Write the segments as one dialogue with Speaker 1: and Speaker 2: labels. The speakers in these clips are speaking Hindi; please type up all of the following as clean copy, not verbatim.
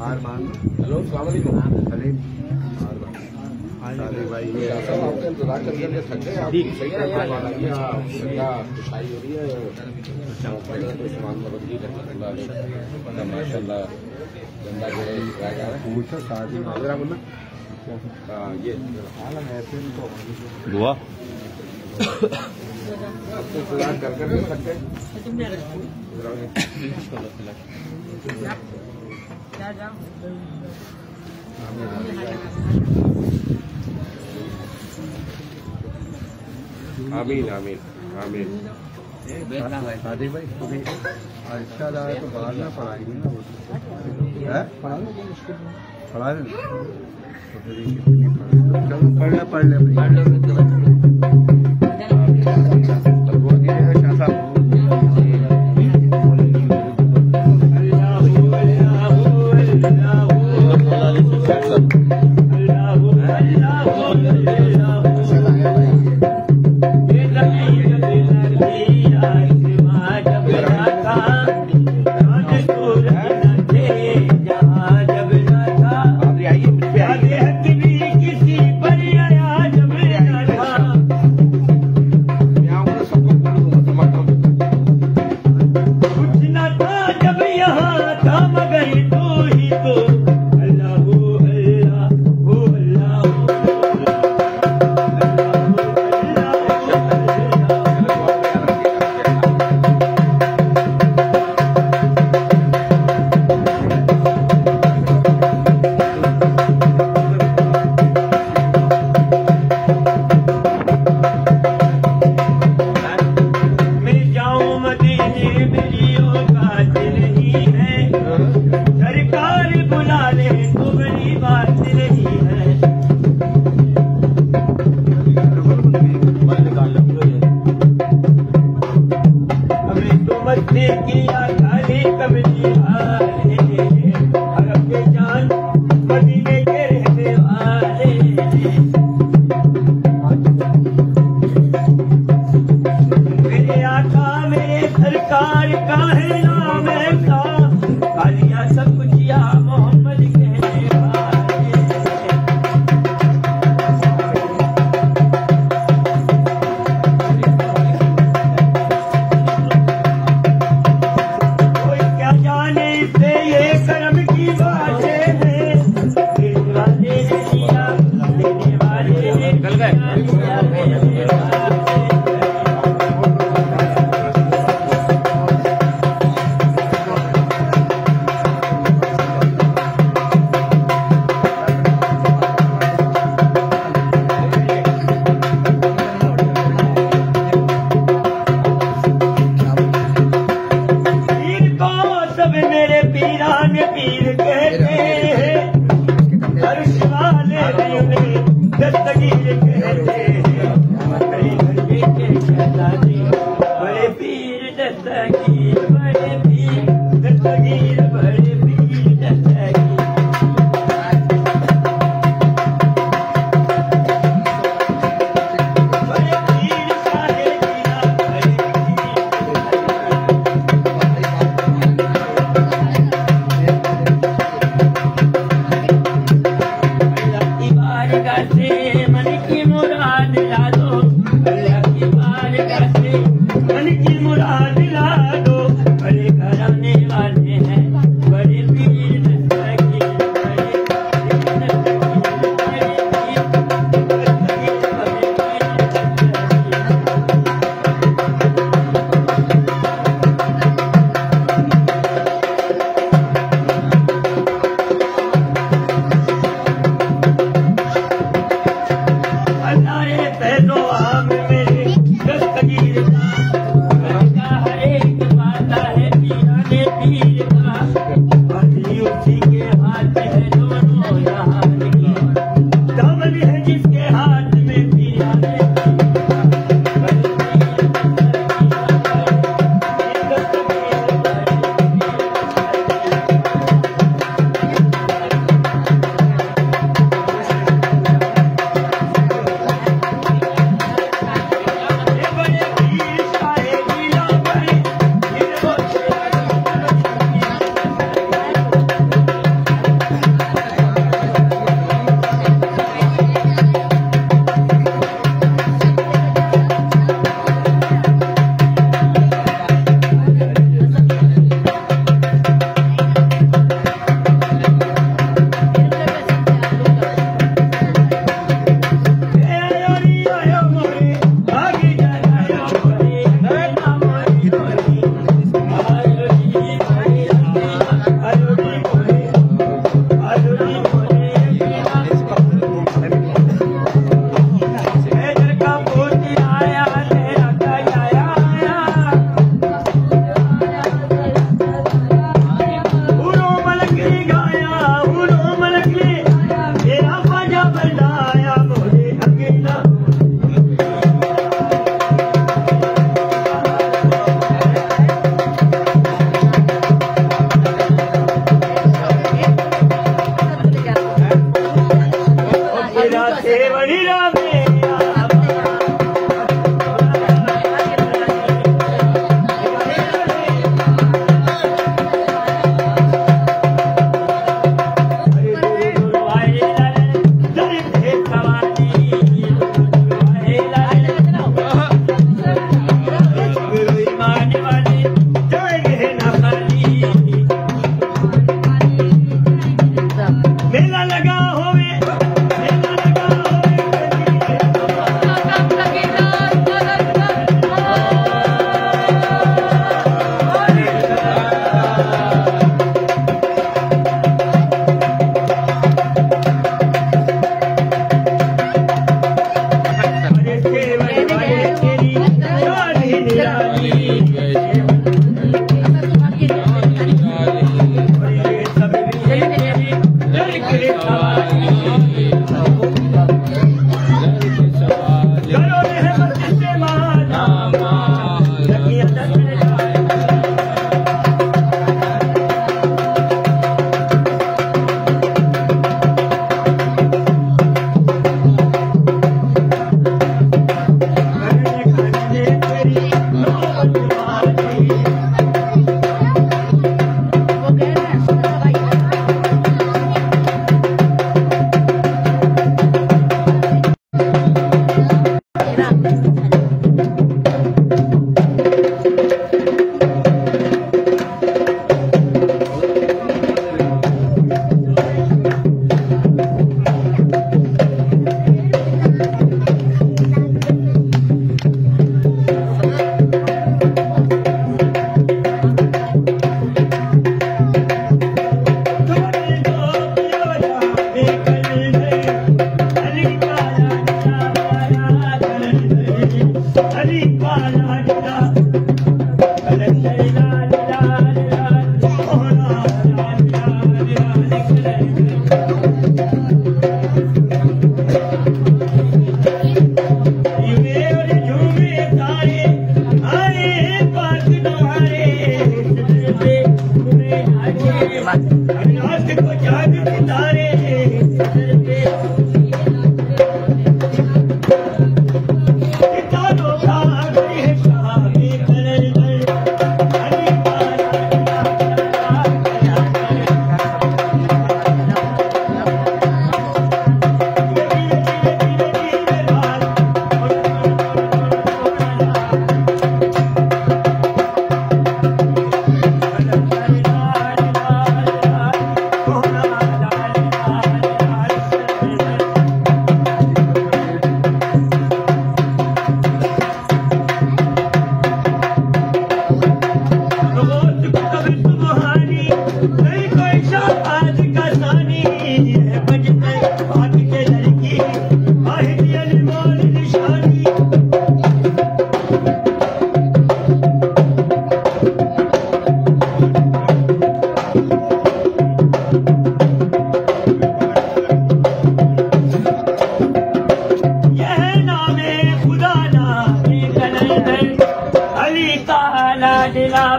Speaker 1: हार मान। हेलो साले भाई ये आपका इंतजार करके थक गए आप? सही है पिछाई हो रही है माशाल्लाह गंदा जो है पूछा शादी बोलना ये दुआ इंतजार कर करके थक गए। आमीन आमीन आमीन। शादी भाई अच्छा रहा तो बाहर में पढ़ाएंगे ना पढ़ा लें पढ़ ले
Speaker 2: मन की मुराद ला दो।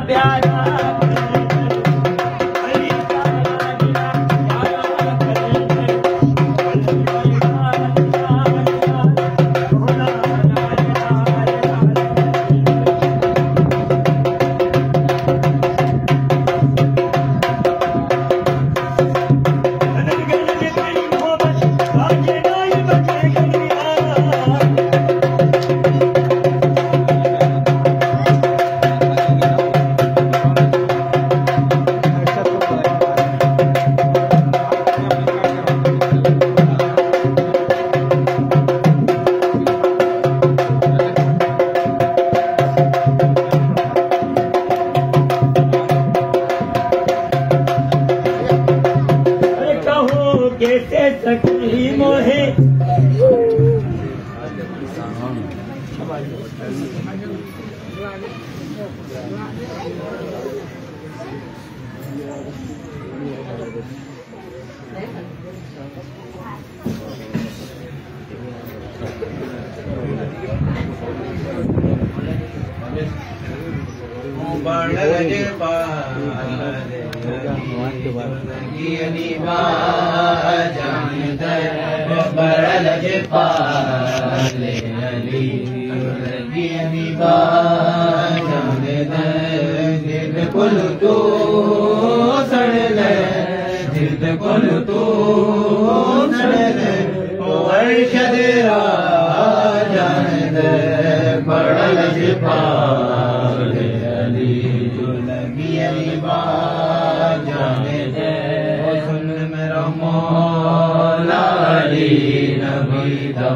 Speaker 2: प्यारा कैसे सखी मोहे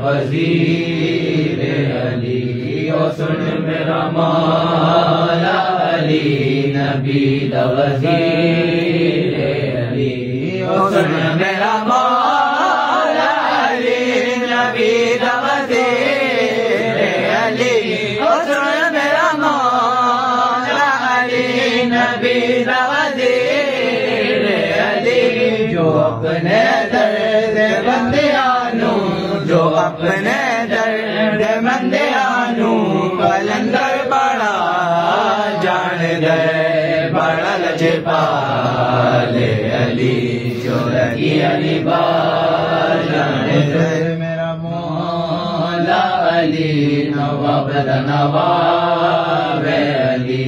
Speaker 2: वज़ीर अली ओ सुन मेरा मौला अली नबी दा वज़ीर अली ओ सुन मेरा मौला अली नबी दा वज़ीर अली ओ सुन मेरा मौला अली नबी दा वज़ीर अली जो अपने दर्द बंदियानू जो अपने दर्द मंदियानू कलंदर बड़ा जान दे बड़ा लजपाले अली जो लगी अली जान दे मेरा मौला अली नवाब दा नवाब अली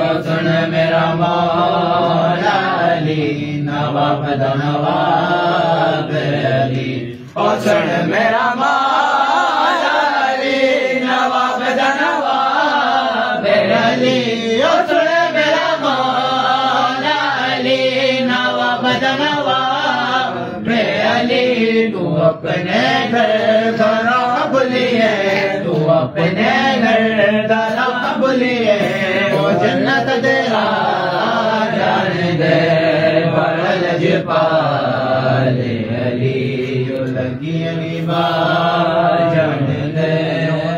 Speaker 2: ओ सुन मेरा मौला अली नवाब दा नवाब अली ओ सुन मेरा मौला अली नवाब दा नवाब अली ओ सुन मेरा मौला अली नवाब दा नवाब अली तू अपने घर खराब लिए तू अपने घर खराब लिए वो जन्नत तेरा जान दे बड़ा लजपाले अली लगी अली जान दे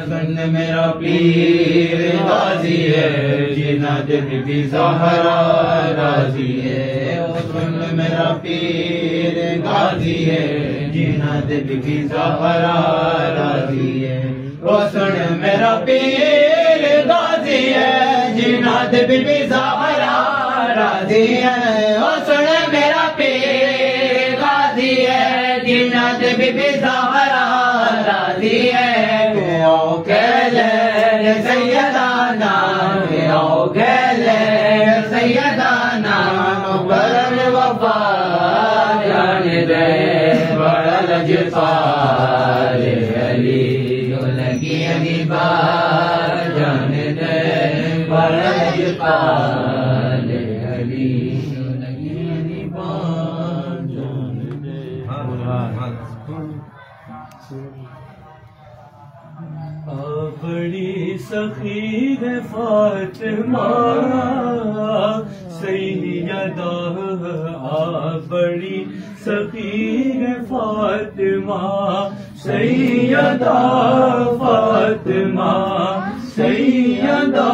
Speaker 2: सुन मेरा पीर गाजी है जिन्नत बीबी ज़हरा राजी है सुन मेरा पीर गाजी है जिन्नत बीबी ज़हरा राजी है ओ सुन मेरा पीर गाजी है जिन्नत बीबी ज़हरा राजी है ओ सुन मेरा पीर गाजी है जिन्नत बीबी ज़हरा राजी है आओ कहले सैयदाना आओ कहले सैयदाना बरल वफा जान दे बड़ा लजपाले अली जो लगी अली जान दे बड़ा लजपाले अली जो लगी अली जान दे बड़ी सखी है फातिमा सैयदा बड़ी सखी है फातिमा सैयदा फातिमा सैयदा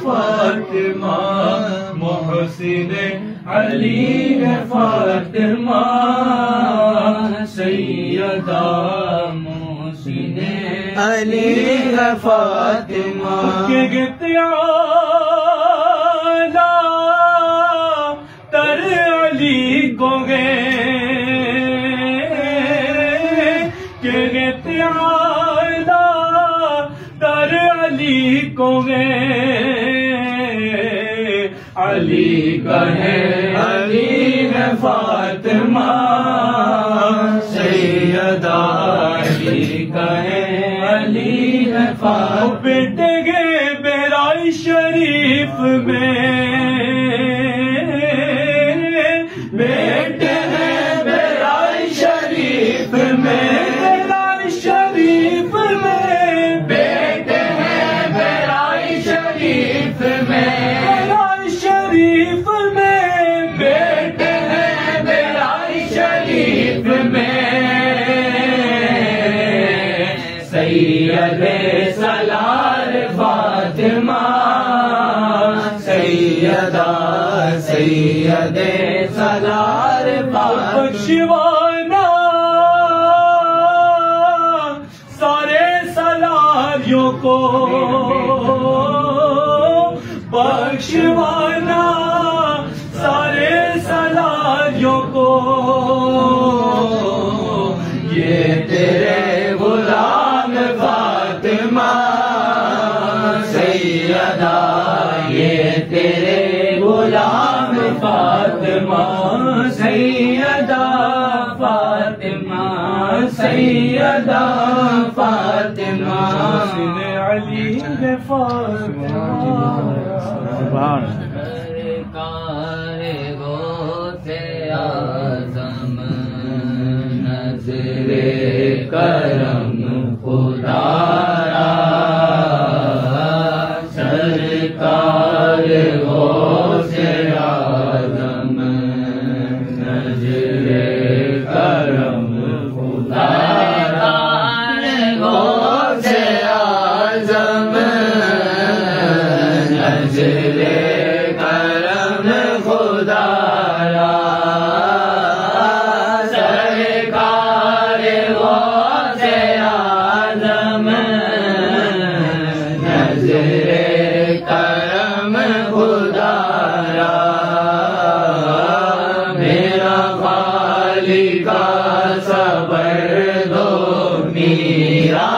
Speaker 2: फातिमा मोहसिन अली है फातिमा सैयदा मोहसिन अली है फातिमा के गित्यार को वे अली कहे अली है फातिमा सैयदा अली कहे अली है फातिमा बेटे गे बेराई शरीफ में बेटे हैं बेराई शरीफ में बेराई शरीफ में बेटे हैं बेराई शरीफ में बेराई शरीफ में बेटे हैं बेराई शरीफ में सैयदे सलार फातिमा सैयदा सैयदे सलार बख्शवाना सारे सलारियों को बख्शवाना सारे सलारियों को ये तेरे गुलाम फातिमा सैयदा ये तेरे गुलाम फातिमा सैयदा फातिमा सैयदा फातिमा अली है फातिमा सरकार गो से आज़म नज़रे करम खुदारा सरकार गो से आज़म नज़रे करम खुदारा गो से आज़म नज़रे करम खुदारा सरकार गो से आज़म नज़रे करम खुदारा मेरा खालिका सबर दो मीरा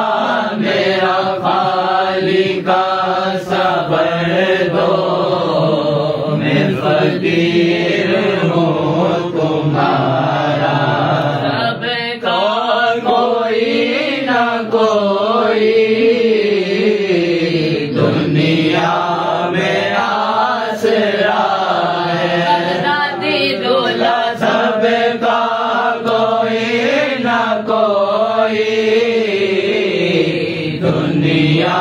Speaker 2: मेरा खालिका सबर दो मैं फकीर हूँ तुम्हारा सबका कोई ना कोई दुनिया में आसरा है दादी दूल्हा सबका कोई ना कोई दुनिया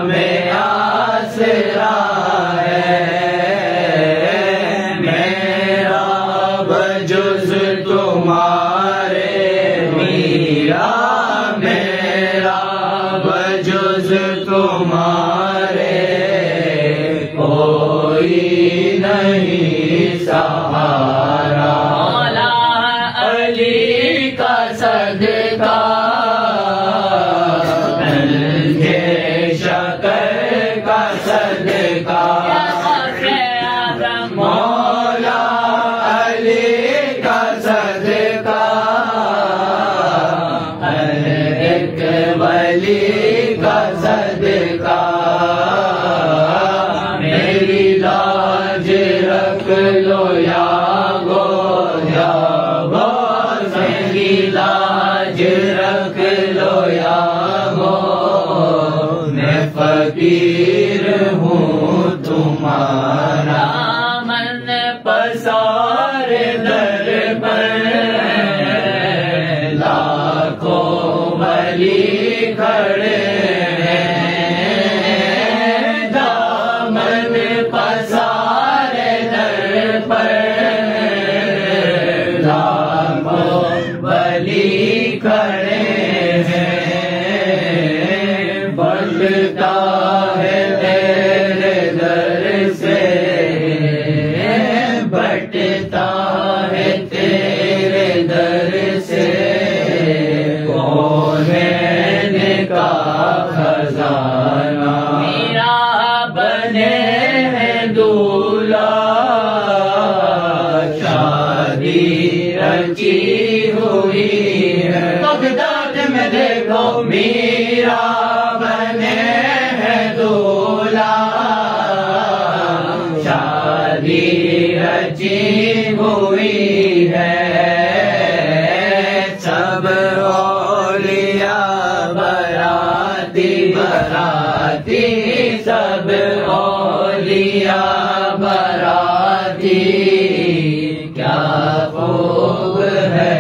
Speaker 2: में आसरा है मेरा बजुज़ तुम्हारे मीरा मेरा बजुज़ तुम्हारे कोई नहीं सहारा मौला अली का सदका नन्हे शकर का सदका मौला अली का सदका एक वली का सदका मेरी लाज रख लो या गो मेरी लाज रख लो या गो मैं फकीर हूँ तुम्हारा मन पसार दर पर लाखों वली खड़े हैं दामन पसार दर पर लाखों वली खड़े हैं बढ़ता है तेरे दर से बटता है तेरे दर से कोने का खजाना मेरा बने हैं दूल्हा शादी रची हुई है बगदाद में देखो मीरा बने हैं दूल्हा रची हुई है। सब औलिया बराती बराती, सब औलिया बराती, क्या खूब है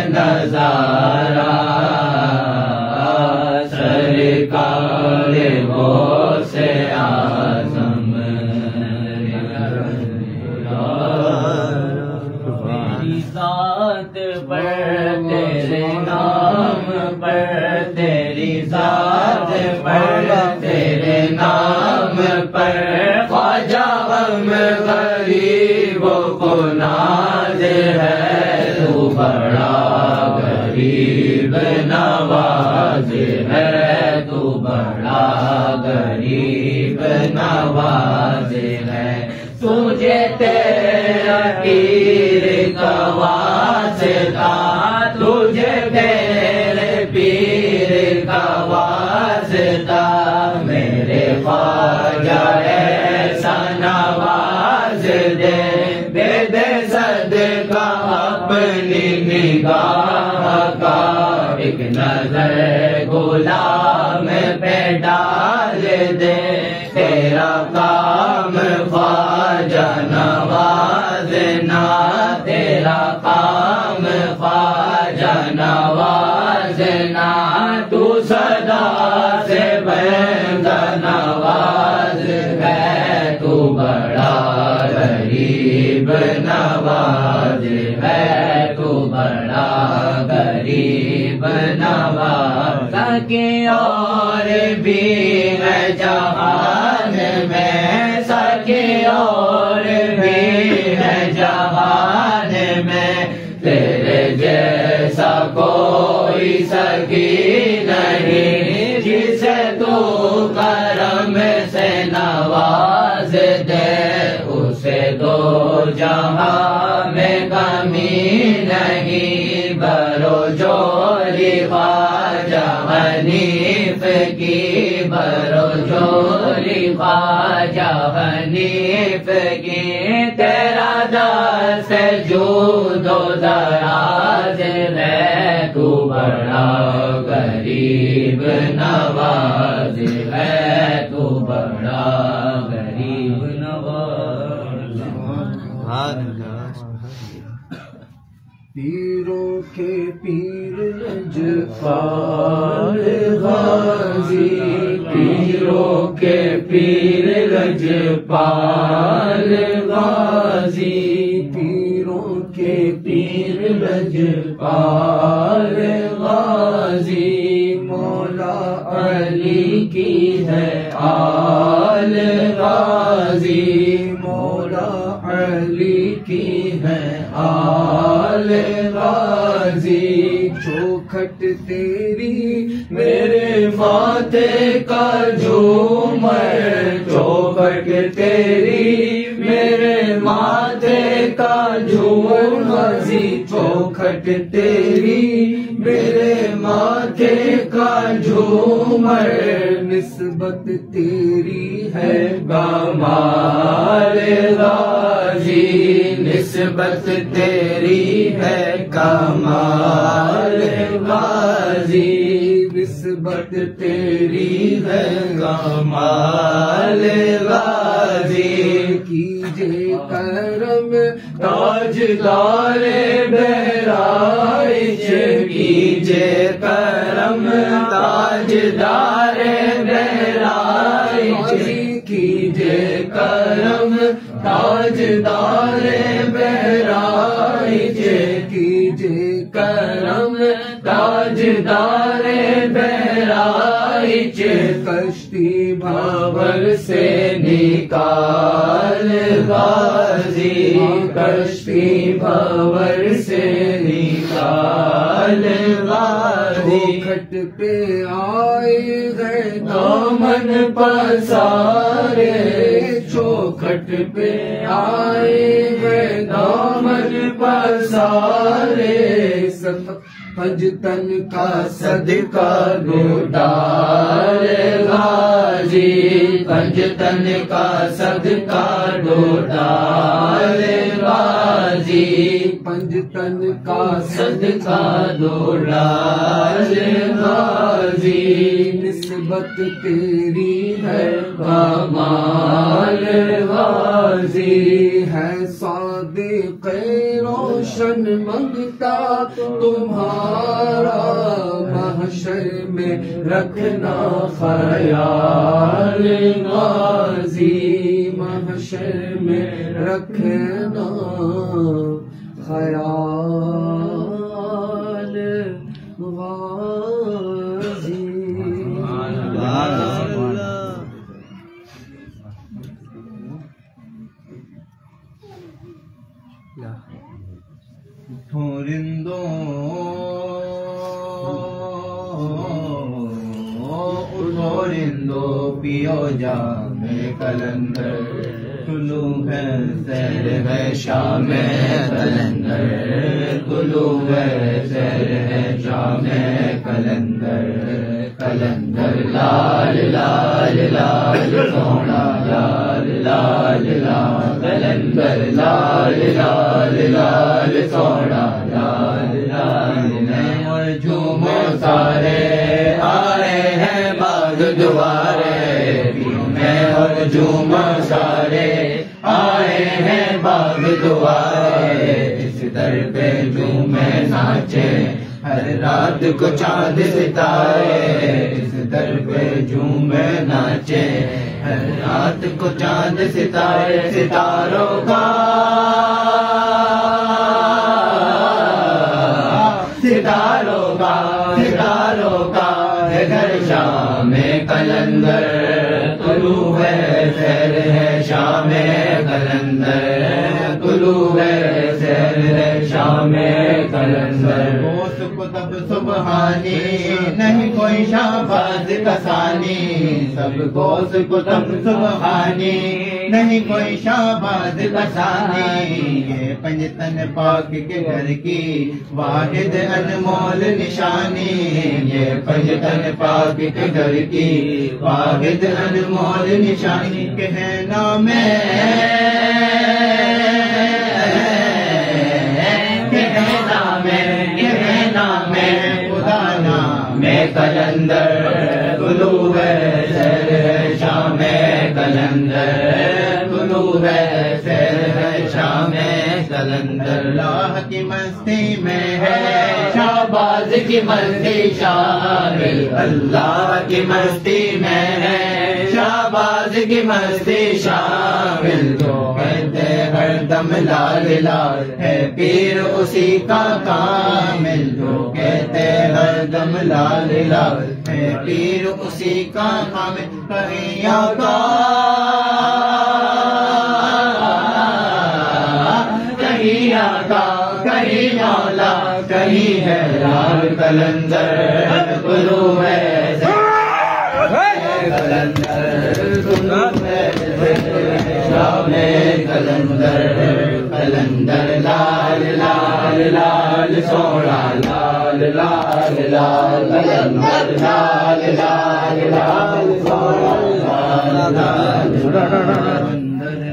Speaker 2: नजारा सरकार वो से आज़म। तेरी ज़ात पर तेरे नाम पर, तेरी ज़ात पर तेरे नाम पर, ख्वाजा हम गरीबों को नाज है। तू बड़ा गरीब नवाज है, तू बड़ा गरीब नवाज है। तुझे तेरा पीर का वास्ता, तुझे तेरे पीर का वास्ता, मेरे ख्वाजा ऐसा नवाज दे, दे दे सदका अपनी निगाह का। एक नजर गुलाम पे डाल दे, तेरा काम ख्वाजा नवाजना, तेरा काम ख्वाजा नवाजना। तू सदा से बंदा नवाज है, तू बड़ा गरीब नवाज है, तू बड़ा गरीब नवाज। सके और भी है जहान में, सके और भी है जहान में, तेरे जैसा कोई सकी नहीं, जिसे तू करम से नवाज दे, उसे दो जहां में कमी नहीं। बरो जोरी ख्वाजा हनीफ की, बरो जोरी ख्वाजा हनीफ की, तेरा दास जूदो दराज है, तू बड़ा गरीब नवाज है, तू बड़ा गरीब नवाज।
Speaker 1: पीरों के पीर
Speaker 2: लजपाल गाजी, पीरों के पीर लजपाल गाजी, पीरों के पीर लजपाल गाजी। मौला अली की है आल गाजी, मौला अली की है आल गाजी। चौखट तेरी मेरे माथे का झूमर, चौखट तेरी मेरे माथे का झूमर गाजी। चौखट तेरी मेरे माथे का झूमर, निस्बत तेरी है कमाल गाजी, निस्बत तेरी है कमाल गाजी, निस्बत तेरी है कमाल गाजी। कीजिए करम ताजदारे बहराइच, कीजिए करम ताजदारे बहराइच, कीजिए करम ताजदारे बहराइच, कीजिए करम ताजदारे बहराइच। कश्ती भावर से निकाल गाजी, कश्ती भावर से निकाल गाजी। चौखट पे आए गए दामन पसारे, चौखट पे आए गए दामन पसारे। पंजतन का सदका दो डाल गाजी, पंजतन का सदका दो डाल गाजी, पंजतन का सदका दो डाल गाजी। निस्बत तेरी है कमाल गाजी, है सादिक़ रोशन मंगता तुम्हारा, महशर में रखना ख्याल गाजी, महशर में रखना ख्याल गाजी।
Speaker 3: ठोरिंदो उठोरिंदो पियो जामे कलंदर, कुलू है सैर है शाम कलंदर, कुलू है सैर है शाम कलंदर, कलंदर लाल लाल लाल सोना लाल लाल लाल, कलंदर लाल लाल लाल सोना लाल लाल। और झूमो सारे आए हैं बाग दुआरे में, और झूमो सारे आए हैं बाग दुआरे, इस दर पे झूमे नाचे हर रात को चांद सितारे, इस दर पे झूमे नाचे हर रात को चांद सितारे। सितारों का सितारों का सितारों का है घर शाम कलंदर, कुलू है सैर है शाम कलंदर, कुलू है सैर है शाम कलंदर। तब सुबहानी नहीं कोई शाबाज कसानी, सब गोस को तब सुबहानी नहीं कोई शाबाज कसानी, ये पंजतन पाक के घर की वाहिद अनमोल निशानी, ये पंजतन पाक के घर की वाहिद अनमोल निशानी। कहना मैं खुदा नाम कलंदर, कुलू है सैर है शाम कलंदर, कुलू है सैर है शाम कलंदर। अल्लाह की मस्ती में है शाहबाज की मस्ती शामिल, अल्लाह की मस्ती में है शाहबाज की मस्ती शामिल, जो कहते हर दम लाल लाल है पीर उसी का कामिल, जो कहते हर दम लाल लाल है पीर उसी का कामिल। कहिया का कहिया का कहीं मौला कहीं है लाल कलंदर, कुलू है कलंदर, कुलू है शाम कलंदर, कलंदर लाल लाल लाल सोना लाल लाल लाल, कलंदर लाल लाल लाल सोना लाल लाल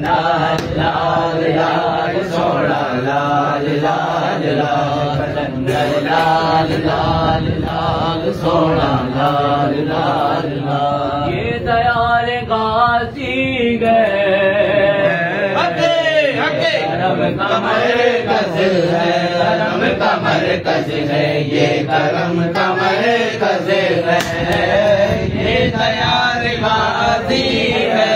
Speaker 3: लाल लाल लाल सोना लाल लाल लाल, कलंदर लाल लाल लाल सोना लाल लाल लाल। ये दयाल गाजी गए करम का मरकज़ है, करम का मरकज़ है, ये करम का मरकज़ है, ये दयाल गाजी है,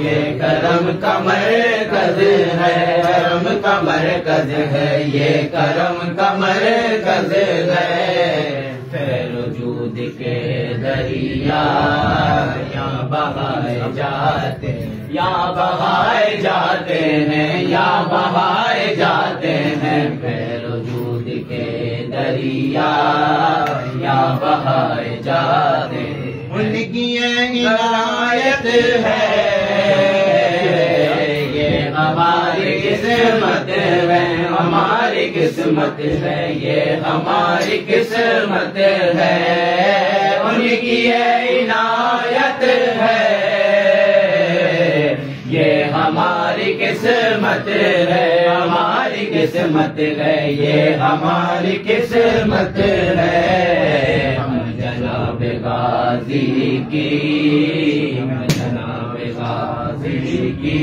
Speaker 3: ये करम का मरकज़ है, करम का मरकज़ है, ये करम का मरकज़ है। फैज़-ओ-जूद के दरिया यहाँ बहाए जाते, यहाँ बहाए जाते हैं, यहाँ बहाए जाते हैं, फैज़-ओ-जूद के दरिया यहाँ बहाए जाते हैं। उनकी ये इनायत है, ये हमारी किस्मत है, हमारी किस्मत है, ये हमारी किस्मत है, उनकी ये इनायत है, ये हमारी किस्मत है, हमारी किस्मत है, ये हमारी किस्मत है। हम जनाब गाजी की, जनाब गाजी की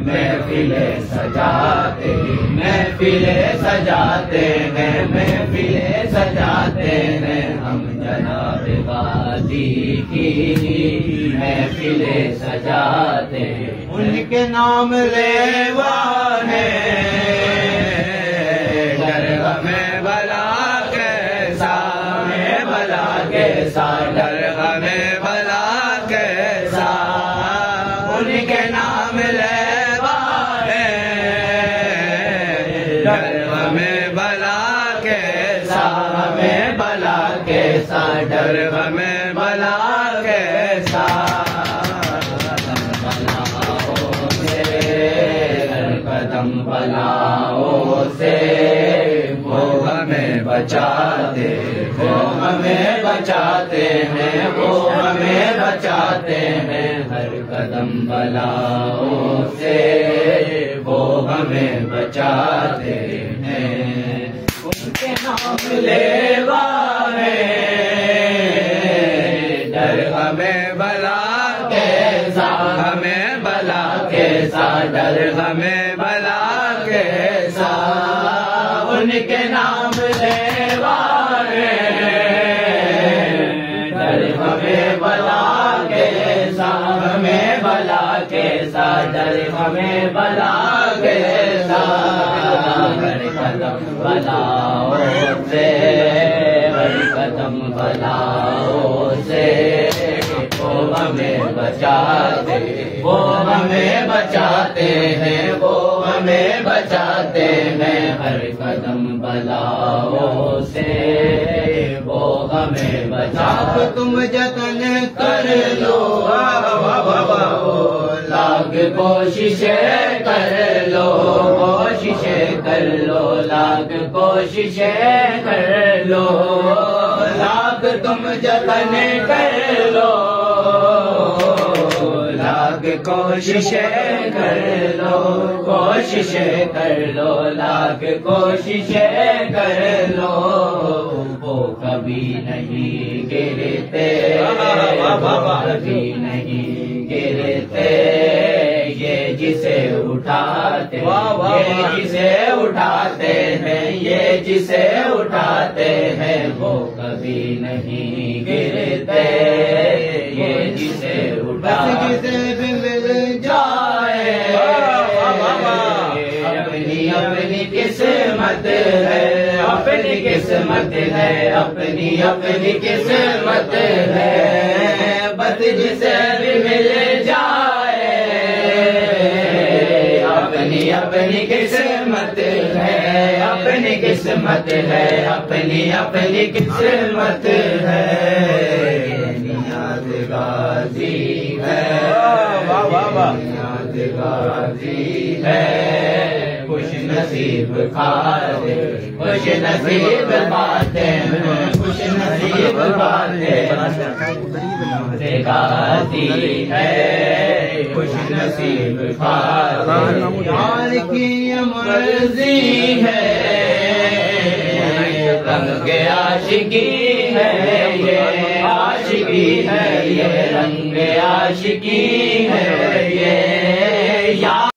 Speaker 3: महफिलें सजाते, महफिलें सजाते हैं, महफिलें सजाते हैं। हम जनाब गाजी की महफिलें सजाते हैं, उनके नाम लेवा है। डर हमें भला कैसा, हमें भला कैसा, डर हमें भला कैसा, उनके नाम लेवा है। डर हमें भला कैसा, हमें भला कैसा, डर हमें भला कैसा। कदम बलाओं से वो हमें बचाते, वो हमें बचाते हैं, वो हमें बचाते हैं। हर कदम बलाओं से वो हमें बचाते हैं, उनके नाम लेवा है। डर हमें भला कैसा, हमें भला कैसा, डर हमें भला कैसा, उनके नाम लेवा है। डर हमें भला कैसा, हमें भला कैसा, डर हमें भला कैसा। हर कदम भलाओं से, हर कदम भलाओं से वो हमें बचाते, वो हमें बचाते हैं, वो हमें बचाते हैं। हर कदम बलाओं से वो हमें बचाते। तुम जतन कर लो, लाख कोशिशें कर लो, कोशिशें कर लो, लाख कोशिशें कर लो, लाख तुम जतन कर लो, लाख कोशिशें कर लो, कोशिशें कर लो, लाख कोशिशें कर लो। वो कभी नहीं गिरते, कभी नहीं गिरते, ये जिसे उठाते, ये जिसे उठाते हैं, ये जिसे उठाते हैं, वो कभी नहीं गिरते, ये जिसे उठाते। जिसे भी मिल जाए अपनी अपनी किस्मत है, अपनी किस्मत है, अपनी अपनी किस्मत है। बस जिसे भी मिल जाए अपनी अपनी किस्मत है, अपनी किस्मत है, अपनी अपनी किस्मत है। नियाज़ गाज़ी है, नियाज़ गाज़ी है, खुश नसीब खाते, खुश नसीब बाते, खुश नसीब बाते गाती है, खुश नसीब खाते। यार की मर्जी है, रंग आशिकी है, ये आशिकी है, ये रंग आशिकी है, ये